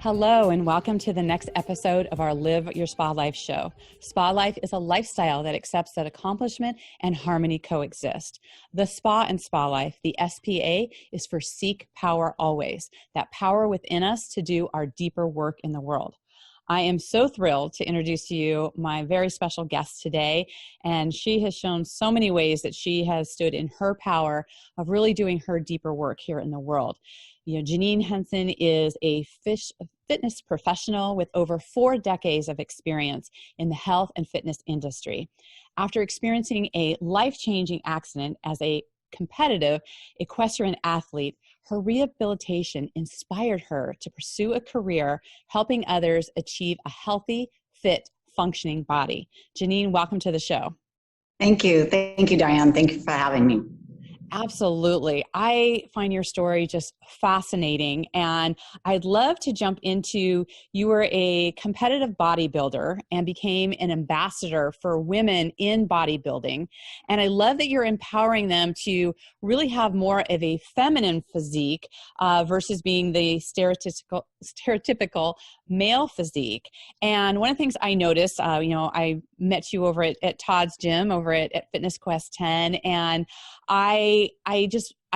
Hello, and welcome to the next episode of our Live Your Spa Life show. Spa Life is a lifestyle that accepts that accomplishment and harmony coexist. The spa and spa life, the SPA, is for seek power always, that power within us to do our deeper work in the world. I am so thrilled to introduce to you my very special guest today, and she has shown so many ways that she has stood in her power of really doing her deeper work here in the world. Jeaneane Henson is a fitness professional with over 4 decades of experience in the health and fitness industry. After experiencing a life-changing accident as a competitive equestrian athlete, her rehabilitation inspired her to pursue a career helping others achieve a healthy, fit, functioning body. Jeaneane, welcome to the show. Thank you. Thank you, Diane. Thank you for having me. Absolutely. I find your story just fascinating, and I'd love to jump into, you were a competitive bodybuilder and became an ambassador for women in bodybuilding. And I love that you're empowering them to really have more of a feminine physique versus being the stereotypical male physique. And one of the things I noticed, I met you over at Todd's gym over at Fitness Quest 10, and I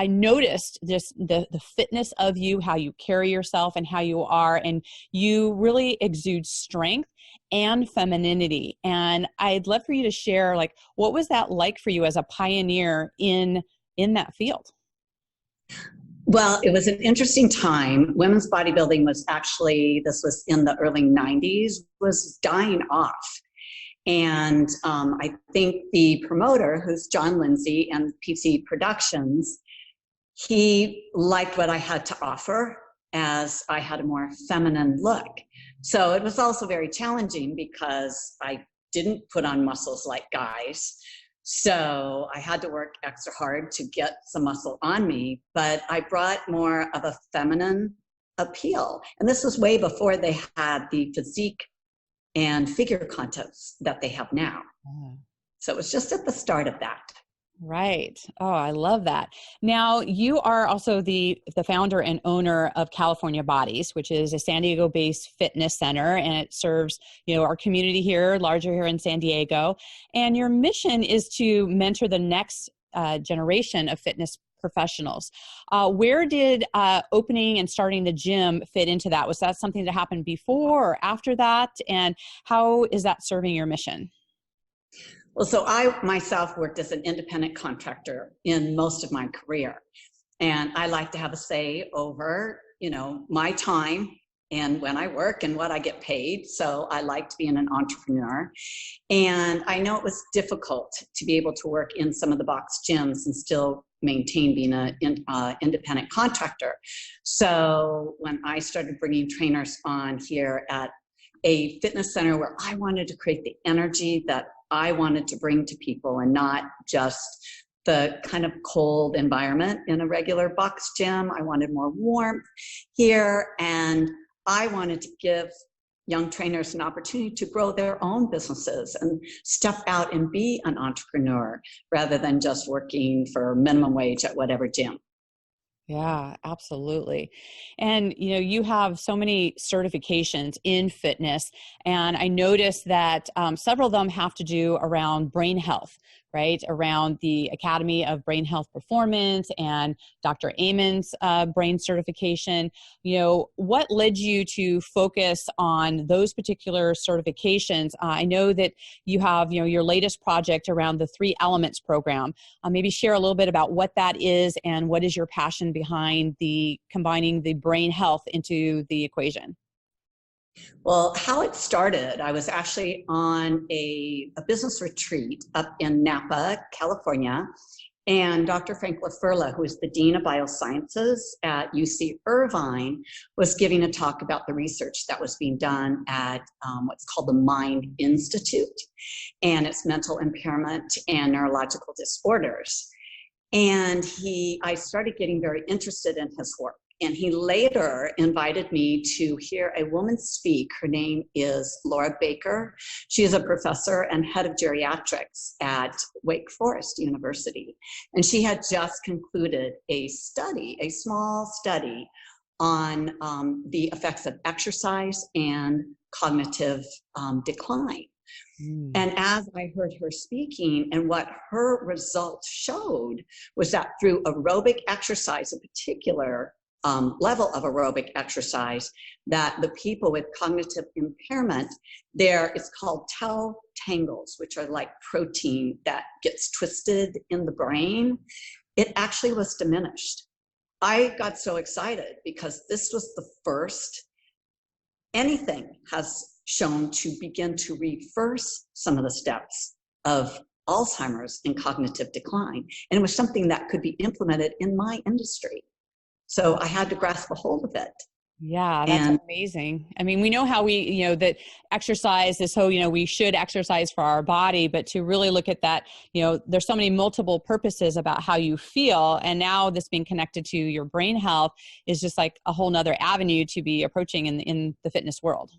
noticed just the fitness of you, how you carry yourself and how you are, and you really exude strength and femininity. And I'd love for you to share, what was that like for you as a pioneer in that field? Well, it was an interesting time. Women's bodybuilding was this was in the early 90s, was dying off. And I think the promoter, who's John Lindsay and PC Productions, he liked what I had to offer as I had a more feminine look. So it was also very challenging because I didn't put on muscles like guys. So I had to work extra hard to get some muscle on me, but I brought more of a feminine appeal. And this was way before they had the physique and figure contests that they have now. So it was just at the start of that. Right. Oh, I love that. Now, you are also the founder and owner of California Bodies, which is a San Diego-based fitness center, and it serves, our community here, larger here in San Diego. And your mission is to mentor the next generation of fitness professionals. Where did opening and starting the gym fit into that? Was that something that happened before or after that? And how is that serving your mission? Well, so I myself worked as an independent contractor in most of my career. And I like to have a say over, my time and when I work and what I get paid. So I liked being an entrepreneur. And I know it was difficult to be able to work in some of the box gyms and still maintain being an independent contractor. So when I started bringing trainers on here at a fitness center where I wanted to create the energy that I wanted to bring to people and not just the kind of cold environment in a regular box gym. I wanted more warmth here, and I wanted to give young trainers an opportunity to grow their own businesses and step out and be an entrepreneur rather than just working for minimum wage at whatever gym. Yeah, absolutely. And, you have so many certifications in fitness, and I noticed that several of them have to do around brain health, right? Around the Academy of Brain Health Performance and Dr. Amen's brain certification. What led you to focus on those particular certifications? I know that you have, your latest project around the 3 Elements program. Maybe share a little bit about what that is and what is your passion behind combining the brain health into the equation. Well, how it started, I was actually on a business retreat up in Napa, California, and Dr. Frank LaFurla, who is the Dean of Biosciences at UC Irvine, was giving a talk about the research that was being done at what's called the Mind Institute, and its mental impairment and neurological disorders. And I started getting very interested in his work. And he later invited me to hear a woman speak. Her name is Laura Baker. She is a professor and head of geriatrics at Wake Forest University. And she had just concluded a study, a small study, on the effects of exercise and cognitive decline. And as I heard her speaking, and what her results showed was that through aerobic exercise, a particular level of aerobic exercise, that the people with cognitive impairment, it's called tau tangles, which are like protein that gets twisted in the brain. It actually was diminished. I got so excited because this was the first anything has shown to begin to reverse some of the steps of Alzheimer's and cognitive decline. And it was something that could be implemented in my industry. So I had to grasp a hold of it. Yeah, that's amazing. I mean, we know how that exercise is so, we should exercise for our body, but to really look at that, there's so many multiple purposes about how you feel. And now this being connected to your brain health is just like a whole nother avenue to be approaching in the fitness world.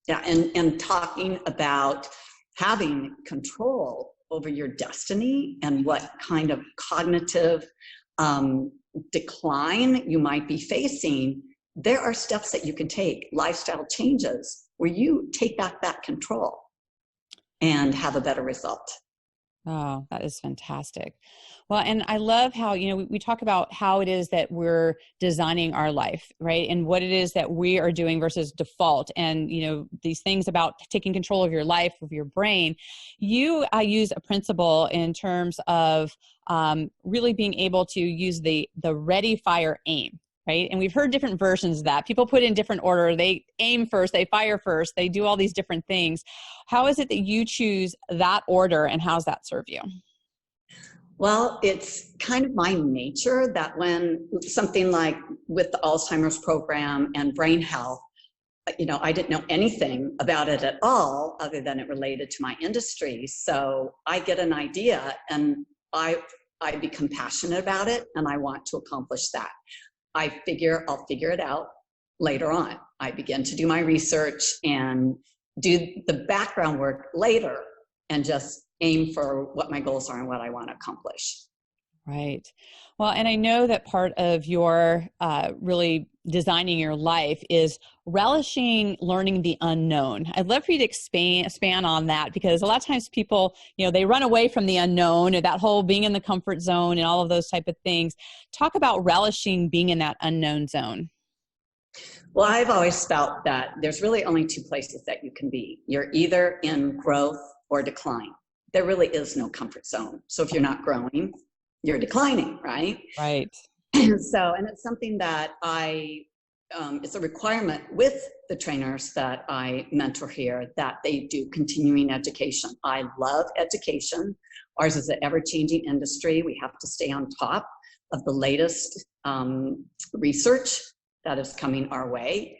Yeah, and talking about having control over your destiny and what kind of cognitive decline you might be facing, there are steps that you can take, lifestyle changes, where you take back that control and have a better result. Oh, that is fantastic. Well, and I love how, we talk about how it is that we're designing our life, right? And what it is that we are doing versus default. And, these things about taking control of your life, of your brain. You use a principle in terms of really being able to use the ready, fire, aim. Right. And we've heard different versions of that. People put in different order. They aim first, they fire first, they do all these different things. How is it that you choose that order, and how does that serve you? Well, it's kind of my nature that when something like with the Alzheimer's program and brain health, I didn't know anything about it at all other than it related to my industry. So I get an idea and I become passionate about it, and I want to accomplish that. I'll figure it out later on. I begin to do my research and do the background work later and just aim for what my goals are and what I want to accomplish. Right. Well, and I know that part of your really designing your life is relishing learning the unknown. I'd love for you to expand on that, because a lot of times people, they run away from the unknown, or that whole being in the comfort zone and all of those type of things. Talk about relishing being in that unknown zone. Well, I've always felt that there's really only two places that you can be. You're either in growth or decline. There really is no comfort zone. So if you're not growing, you're declining, right? Right. And it's something that it's a requirement with the trainers that I mentor here, that they do continuing education. I love education. Ours is an ever-changing industry. We have to stay on top of the latest research that is coming our way.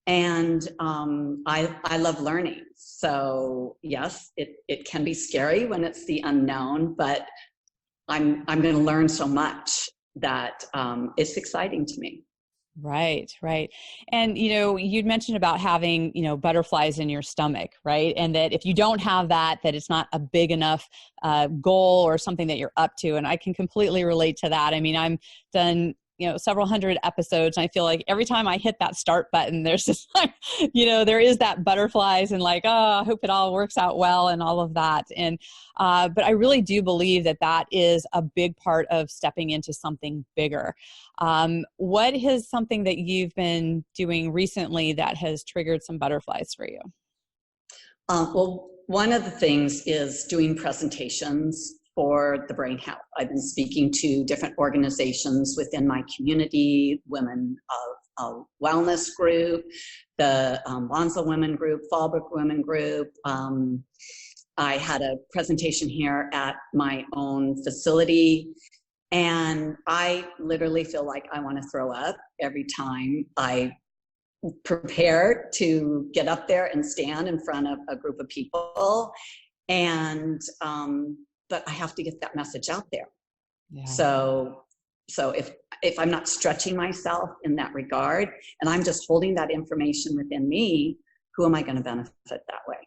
And I love learning. So yes, it can be scary when it's the unknown, but I'm going to learn so much that it's exciting to me. Right, right. And, you'd mentioned about having, butterflies in your stomach, right? And that if you don't have that it's not a big enough goal or something that you're up to. And I can completely relate to that. I mean, I'm done, several hundred episodes, and I feel like every time I hit that start button, there's just like, there is that butterflies and like, oh, I hope it all works out well and all of that. And, but I really do believe that is a big part of stepping into something bigger. What is something that you've been doing recently that has triggered some butterflies for you? Well, one of the things is doing presentations for the brain health. I've been speaking to different organizations within my community, Women of Wellness Group, the Lonza Women Group, Fallbrook Women Group. I had a presentation here at my own facility, and I literally feel like I want to throw up every time I prepare to get up there and stand in front of a group of people. And but I have to get that message out there. Yeah. So if I'm not stretching myself in that regard, and I'm just holding that information within me, who am I going to benefit that way?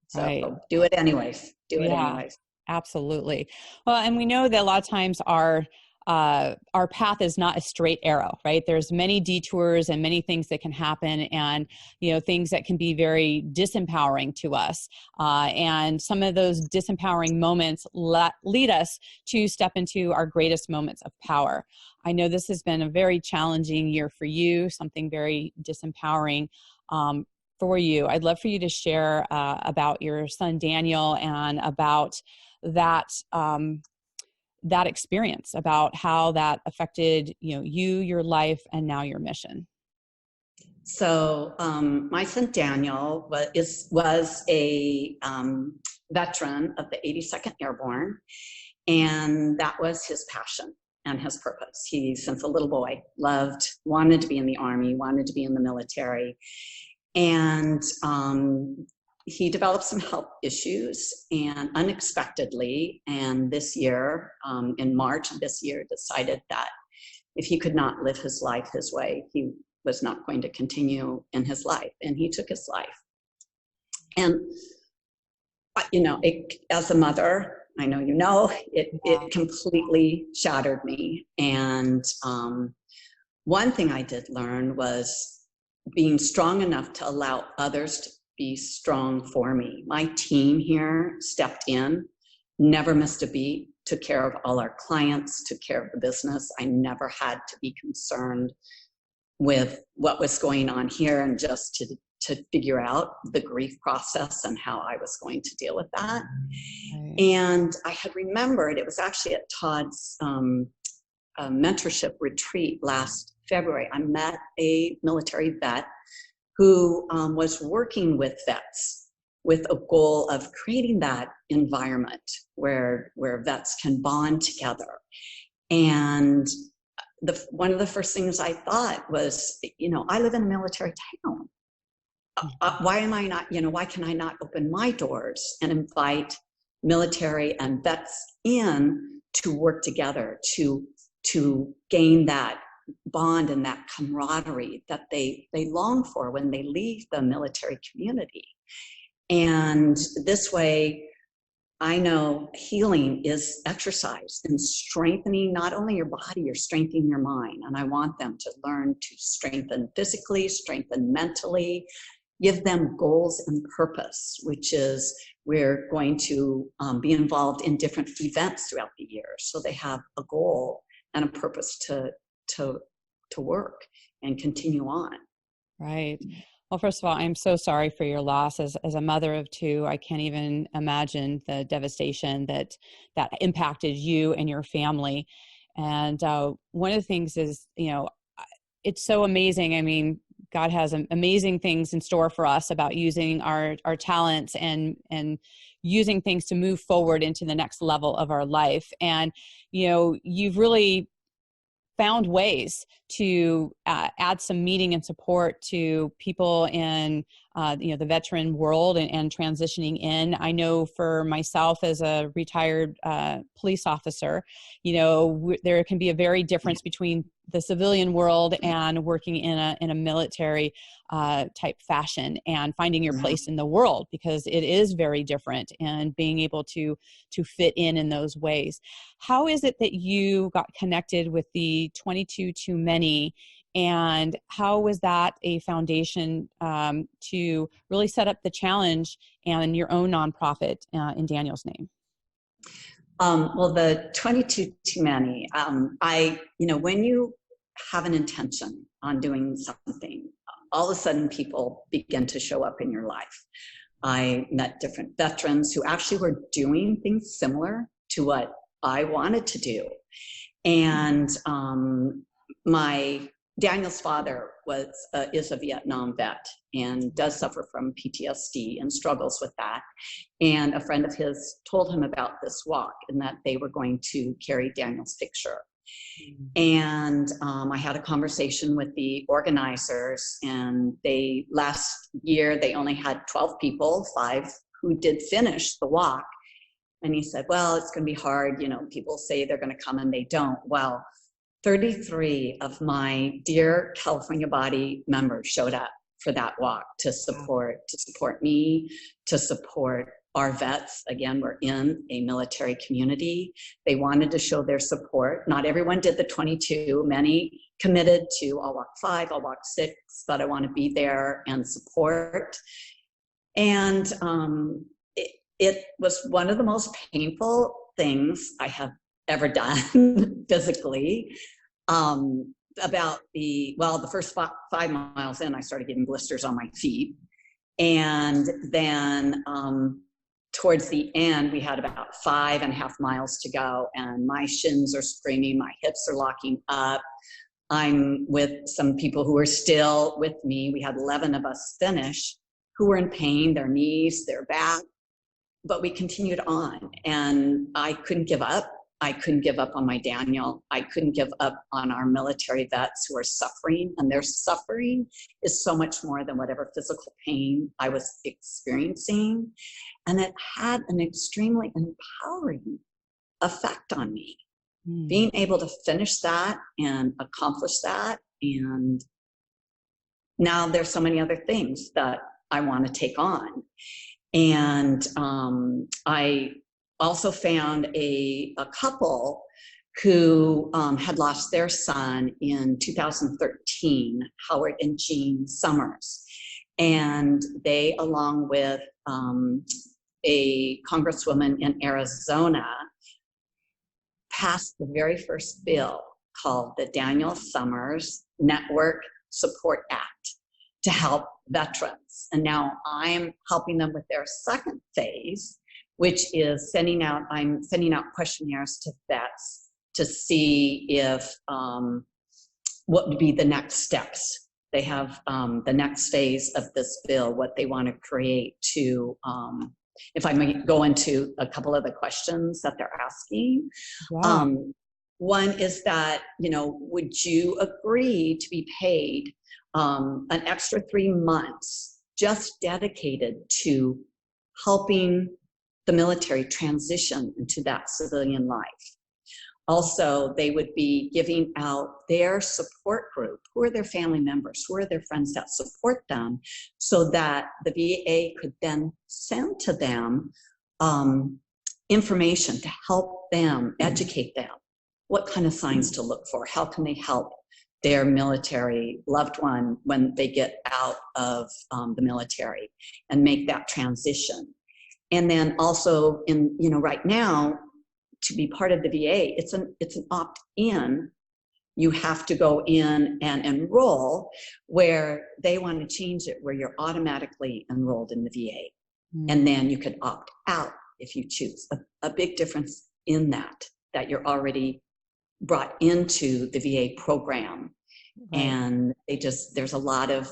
So right. Do it anyways. Do it anyways. Absolutely. Well, and we know that a lot of times our our path is not a straight arrow, right? There's many detours and many things that can happen, and things that can be very disempowering to us. And some of those disempowering moments lead us to step into our greatest moments of power. I know this has been a very challenging year for you, something very disempowering for you. I'd love for you to share about your son Daniel and about that that experience, about how that affected you, your life, and now your mission. So my son Daniel was a veteran of the 82nd Airborne, and that was his passion and his purpose. He, since a little boy, wanted to be in the Army, wanted to be in the military, and he developed some health issues, and unexpectedly, and this year, in March of this year, decided that if he could not live his life his way, he was not going to continue in his life, and he took his life. And, as a mother, I know it completely shattered me. And one thing I did learn was being strong enough to allow others to be strong for me. My team here stepped in, never missed a beat, took care of all our clients, took care of the business. I never had to be concerned with what was going on here, and just to figure out the grief process and how I was going to deal with that. Right. And I had remembered, it was actually at Todd's mentorship retreat last February, I met a military vet who was working with vets with a goal of creating that environment where vets can bond together. And one of the first things I thought was, I live in a military town. Why can I not open my doors and invite military and vets in to work together to gain that bond and that camaraderie that they long for when they leave the military community. And this way, I know healing is exercise and strengthening not only your body, you're strengthening your mind. And I want them to learn to strengthen physically, strengthen mentally, give them goals and purpose, which is we're going to be involved in different events throughout the year. So they have a goal and a purpose to work and continue on. Right. Well, first of all, I'm so sorry for your loss. As a mother of two, I can't even imagine the devastation that impacted you and your family. And one of the things is, it's so amazing. I mean, God has amazing things in store for us about using our talents and using things to move forward into the next level of our life. And, you've really found ways to add some meaning and support to people in the veteran world and transitioning in. I know for myself as a retired police officer, there can be a very difference between the civilian world and working in a military type fashion and finding your place in the world, because it is very different, and being able to fit in those ways. How is it that you got connected with the 22 Too Many, and how was that a foundation to really set up the challenge and your own nonprofit in Daniel's name? Well, the 22 Too Many, when you have an intention on doing something, all of a sudden people begin to show up in your life. I met different veterans who actually were doing things similar to what I wanted to do. And Daniel's father is a Vietnam vet and does suffer from PTSD and struggles with that. And a friend of his told him about this walk and that they were going to carry Daniel's picture. And I had a conversation with the organizers, and last year they only had 12 people, 5 who did finish the walk. And he said, well, it's going to be hard. People say they're going to come and they don't. Well, 33 of my dear California Body members showed up for that walk to support me, to support our vets, again, were in a military community. They wanted to show their support. Not everyone did the 22. Many committed to, I'll walk 5, I'll walk 6, but I want to be there and support. And it was one of the most painful things I have ever done physically. About the first 5 miles in, I started getting blisters on my feet. And then towards the end, we had about 5.5 miles to go, and my shins are screaming, my hips are locking up. I'm with some people who are still with me. We had 11 of us finish who were in pain, their knees, their back, but we continued on, and I couldn't give up. I couldn't give up on my Daniel. I couldn't give up on our military vets who are suffering, and their suffering is so much more than whatever physical pain I was experiencing. And it had an extremely empowering effect on me, being able to finish that and accomplish that. And now there's so many other things that I want to take on. And I also found a couple who had lost their son in 2013, Howard and Jean Summers. And they, along with a congresswoman in Arizona, passed the very first bill called the Daniel Summers Network Support Act to help veterans. And now I'm helping them with their second phase, which is I'm sending out questionnaires to vets to see if what would be the next steps. They have the next phase of this bill, what they want to create to, if I may go into a couple of the questions that they're asking. Wow. One is that, would you agree to be paid an extra 3 months just dedicated to helping the military transition into that civilian life? Also, they would be giving out their support group. Who are their family members? Who are their friends that support them, so that the VA could then send to them information to help them, educate them, what kind of signs to look for, how can they help their military loved one when they get out of the military and make that transition. And then also right now, to be part of the VA, it's an opt-in. You have to go in and enroll, where they want to change it where you're automatically enrolled in the VA. And then you could opt out if you choose. A big difference in that you're already brought into the VA program. Right. And there's a lot of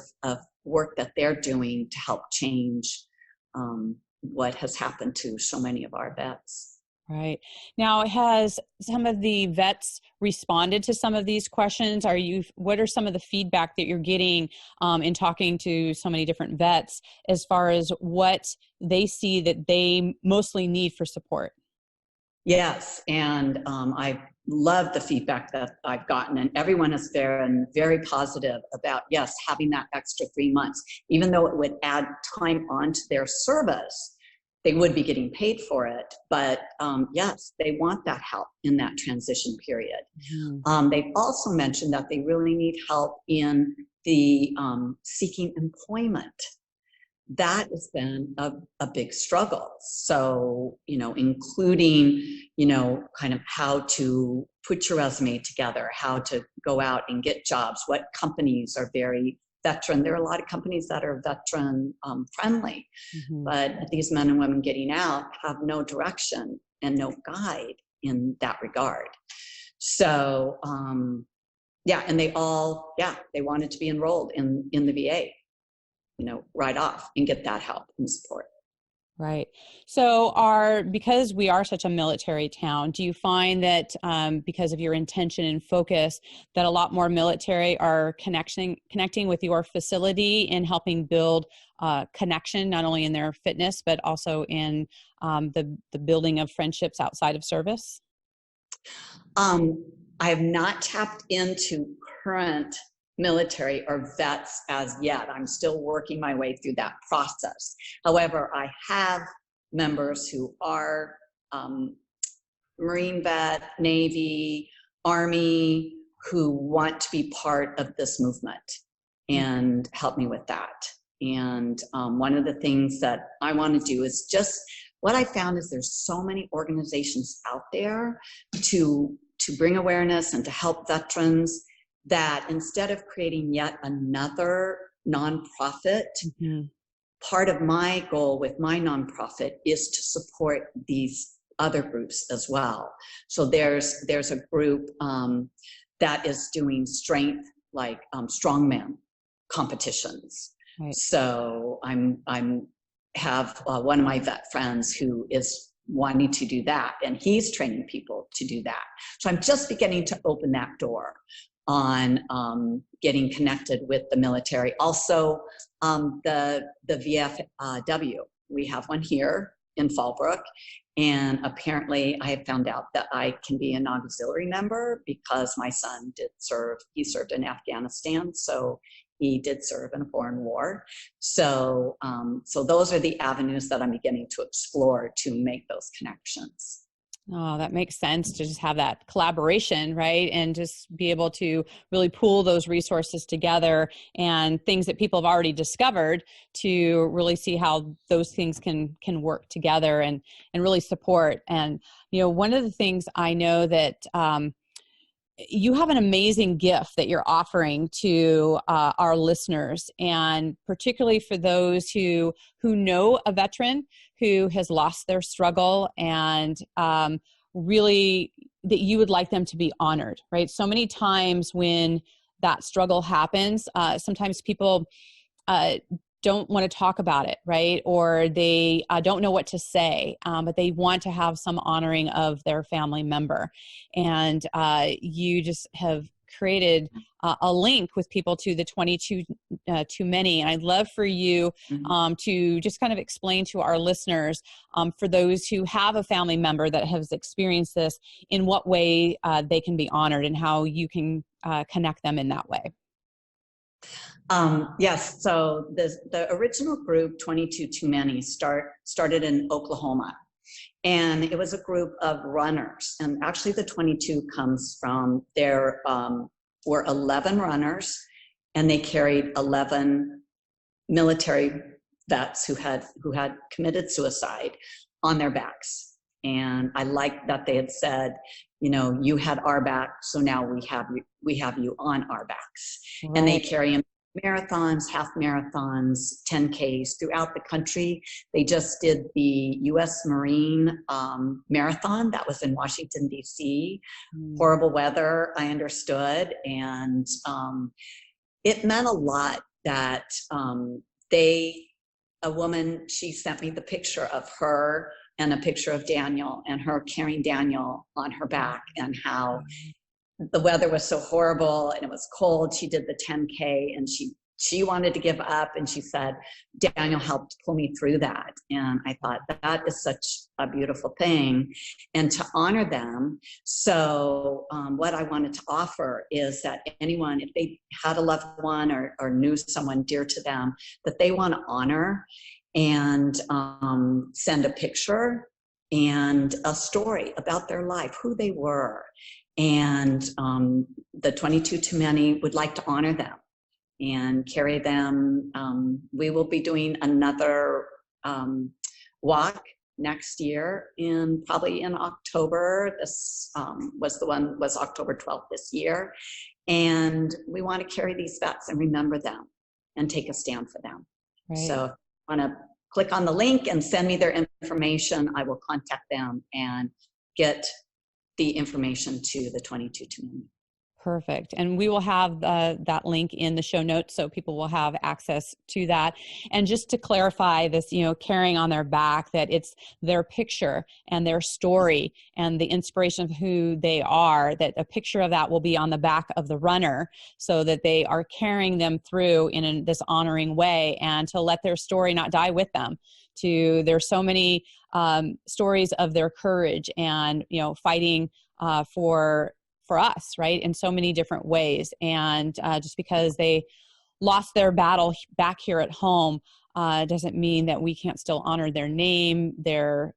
work that they're doing to help change what has happened to so many of our vets. Right. Now, has some of the vets responded to some of these questions? What are some of the feedback that you're getting in talking to so many different vets as far as what they see that they mostly need for support? Yes. And I love the feedback that I've gotten, and everyone has been very positive about, yes, having that extra 3 months, even though it would add time onto their service. They would be getting paid for it, but yes, they want that help in that transition period. They've also mentioned that they really need help in the seeking employment. That has been a big struggle. So, including, kind of how to put your resume together, how to go out and get jobs, what companies are very veteran. There are a lot of companies that are veteran friendly, but these men and women getting out have no direction and no guide in that regard. So, and they wanted to be enrolled in the VA, right off and get that help and support. Right. So because we are such a military town, do you find that because of your intention and focus that a lot more military are connecting with your facility and helping build connection, not only in their fitness, but also in the building of friendships outside of service? I have not tapped into current military or vets as yet. I'm still working my way through that process. However, I have members who are Marine vet, Navy, Army, who want to be part of this movement and help me with that. And one of the things that I want to do is just, what I found is there's so many organizations out there to bring awareness and to help veterans, that instead of creating yet another nonprofit, part of my goal with my nonprofit is to support these other groups as well. So there's a group that is doing strength, like strongman competitions. Right. So I'm have one of my vet friends who is wanting to do that, and he's training people to do that. So I'm just beginning to open that door on getting connected with the military. Also, the VFW, we have one here in Fallbrook, and apparently I have found out that I can be an auxiliary member because my son did serve. He served in Afghanistan, so he did serve in a foreign war. So, so those are the avenues that I'm beginning to explore to make those connections. Oh, that makes sense, to just have that collaboration, right? And just be able to really pool those resources together and things that people have already discovered, to really see how those things can work together and really support. And, you know, one of the things I know that you have an amazing gift that you're offering to our listeners, and particularly for those who know a veteran who has lost their struggle, and really that you would like them to be honored, right? So many times when that struggle happens, sometimes people don't want to talk about it, right? Or they don't know what to say, but they want to have some honoring of their family member. And you just have created a link with people to the 22 Too Many. And I'd love for you to just kind of explain to our listeners, for those who have a family member that has experienced this, in what way they can be honored and how you can connect them in that way. Yes, so the original group, 22 Too Many, started in Oklahoma. And it was a group of runners. And actually the 22 comes from, there were 11 runners, and they carried 11 military vets who had committed suicide on their backs. And I liked that they had said, you know, you had our back, so now we have you on our backs. Right. And they carry them marathons, half marathons, 10Ks throughout the country. They just did the U.S. Marine marathon that was in Washington, D.C. Horrible weather, I understood. And it meant a lot that a woman, she sent me the picture of her and a picture of Daniel, and her carrying Daniel on her back, and how the weather was so horrible and it was cold. She did the 10K, and she wanted to give up, and she said, Daniel helped pull me through that. And I thought, that is such a beautiful thing, and to honor them. So what I wanted to offer is that anyone, if they had a loved one or knew someone dear to them that they want to honor, and send a picture and a story about their life, who they were. And the 22 Too Many would like to honor them and carry them. We will be doing another walk next year, probably in October. This was October 12th this year. And we want to carry these vets and remember them and take a stand for them. Right. So if you want to click on the link and send me their information, I will contact them and get the information to the 22 Too Many. Perfect. And we will have that link in the show notes, so people will have access to that. And just to clarify this, you know, carrying on their back, that it's their picture and their story and the inspiration of who they are, that a picture of that will be on the back of the runner, so that they are carrying them through in this honoring way, and to let their story not die with them. There's so many stories of their courage and, you know, fighting for us, right, in so many different ways. And just because they lost their battle back here at home, doesn't mean that we can't still honor their name, their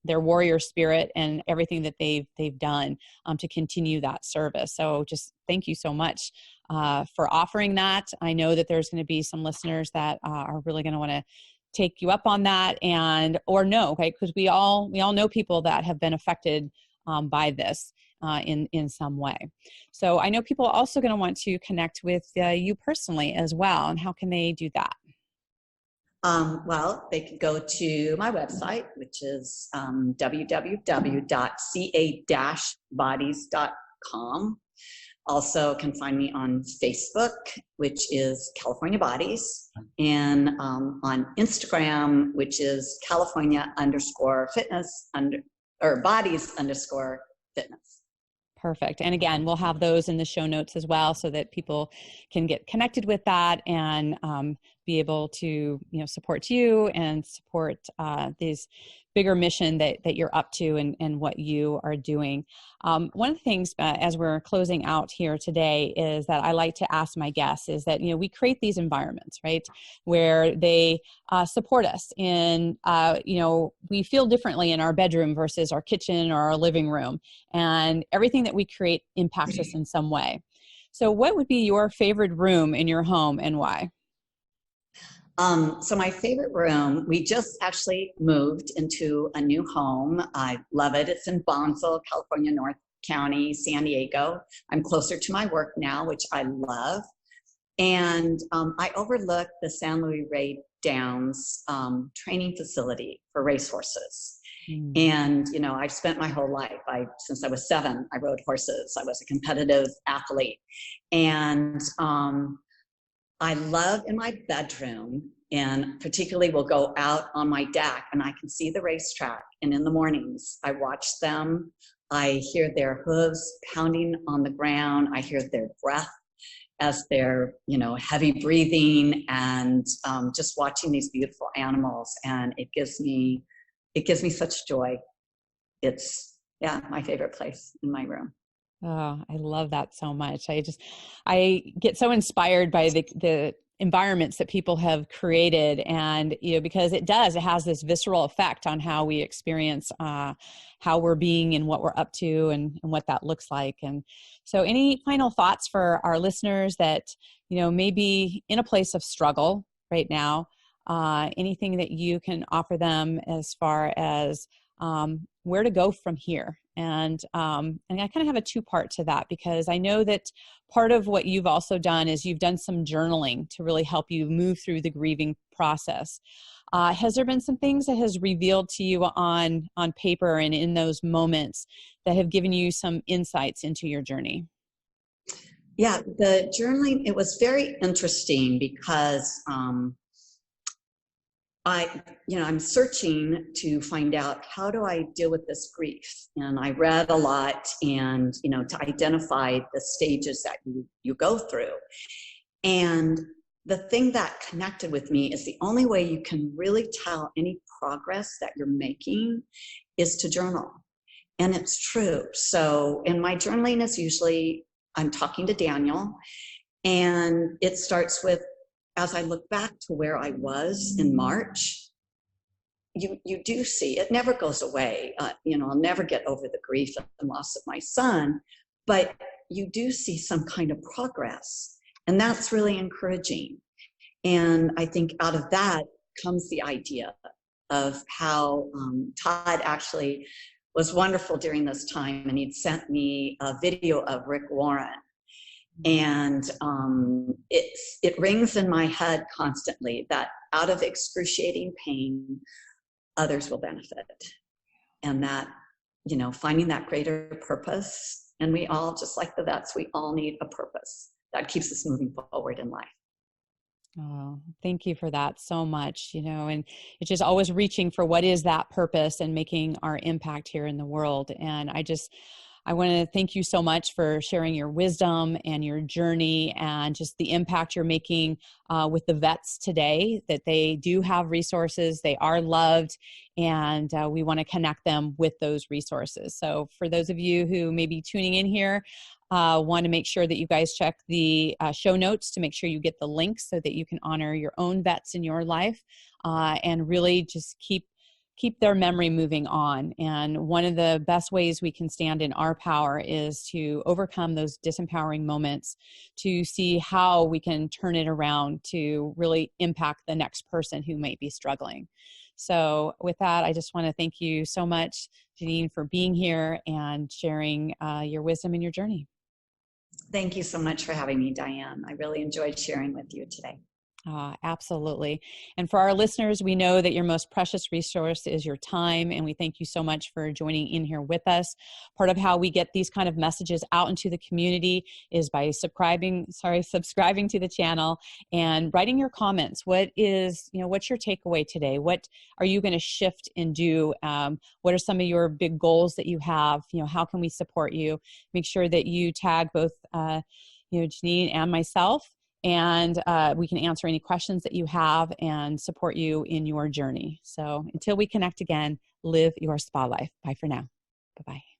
warrior spirit, and everything that they've done to continue that service. So just thank you so much for offering that. I know that there's going to be some listeners that are really going to want to take you up on that, or no, okay, because we all know people that have been affected by this in some way. So I know people are also going to want to connect with you personally as well. And how can they do that? Well, they could go to my website, which is www.ca-bodies.com. Also can find me on Facebook, which is California Bodies, and on Instagram, which is California_fitness or bodies_fitness. Perfect. And again, we'll have those in the show notes as well, so that people can get connected with that and be able to, support you and support these bigger mission that you're up to and what you are doing. One of the things as we're closing out here today is that I like to ask my guests is that, we create these environments, right, where they support us in, we feel differently in our bedroom versus our kitchen or our living room, and everything that we create impacts us in some way. So what would be your favorite room in your home and why? So my favorite room, we just actually moved into a new home. I love it. It's in Bonsall, California, North County, San Diego. I'm closer to my work now, which I love. And I overlook the San Luis Rey Downs training facility for racehorses. And, I've spent my whole life, since I was 7, I rode horses. I was a competitive athlete. And I love in my bedroom, and particularly will go out on my deck and I can see the racetrack. And in the mornings, I watch them. I hear their hooves pounding on the ground. I hear their breath as they're, heavy breathing, and just watching these beautiful animals. And it gives me such joy. It's, my favorite place in my room. Oh, I love that so much. I get so inspired by the environments that people have created, and, because it has this visceral effect on how we experience how we're being and what we're up to and what that looks like. And so any final thoughts for our listeners that, may be in a place of struggle right now, anything that you can offer them as far as where to go from here? And I kind of have a 2-part to that, because I know that part of what you've also done is you've done some journaling to really help you move through the grieving process. Has there been some things that has revealed to you on paper and in those moments that have given you some insights into your journey? Yeah, the journaling, it was very interesting because I'm searching to find out, how do I deal with this grief? And I read a lot, and, to identify the stages that you go through. And the thing that connected with me is the only way you can really tell any progress that you're making is to journal. And it's true. So, and my journaling is usually, I'm talking to Daniel, and it starts with, as I look back to where I was in March, you do see, it never goes away. I'll never get over the grief and loss of my son, but you do see some kind of progress. And that's really encouraging. And I think out of that comes the idea of how Todd actually was wonderful during this time. And he'd sent me a video of Rick Warren. And it rings in my head constantly that out of excruciating pain, others will benefit. And that, finding that greater purpose. And we all, just like the vets, we all need a purpose that keeps us moving forward in life. Oh, thank you for that so much, and it's just always reaching for what is that purpose and making our impact here in the world. And I want to thank you so much for sharing your wisdom and your journey and just the impact you're making with the vets today, that they do have resources, they are loved, and we want to connect them with those resources. So for those of you who may be tuning in here, want to make sure that you guys check the show notes to make sure you get the links so that you can honor your own vets in your life and really just keep their memory moving on. And one of the best ways we can stand in our power is to overcome those disempowering moments, to see how we can turn it around to really impact the next person who might be struggling. So with that, I just want to thank you so much, Jeaneane, for being here and sharing your wisdom and your journey. Thank you so much for having me, Diane. I really enjoyed sharing with you today. Absolutely. And for our listeners, we know that your most precious resource is your time, and we thank you so much for joining in here with us. Part of how we get these kind of messages out into the community is by subscribing to the channel and writing your comments. What's your takeaway today? What are you going to shift and do? What are some of your big goals that you have? How can we support you? Make sure that you tag both Jeaneane and myself, and we can answer any questions that you have and support you in your journey. So until we connect again, live your spa life. Bye for now. Bye-bye.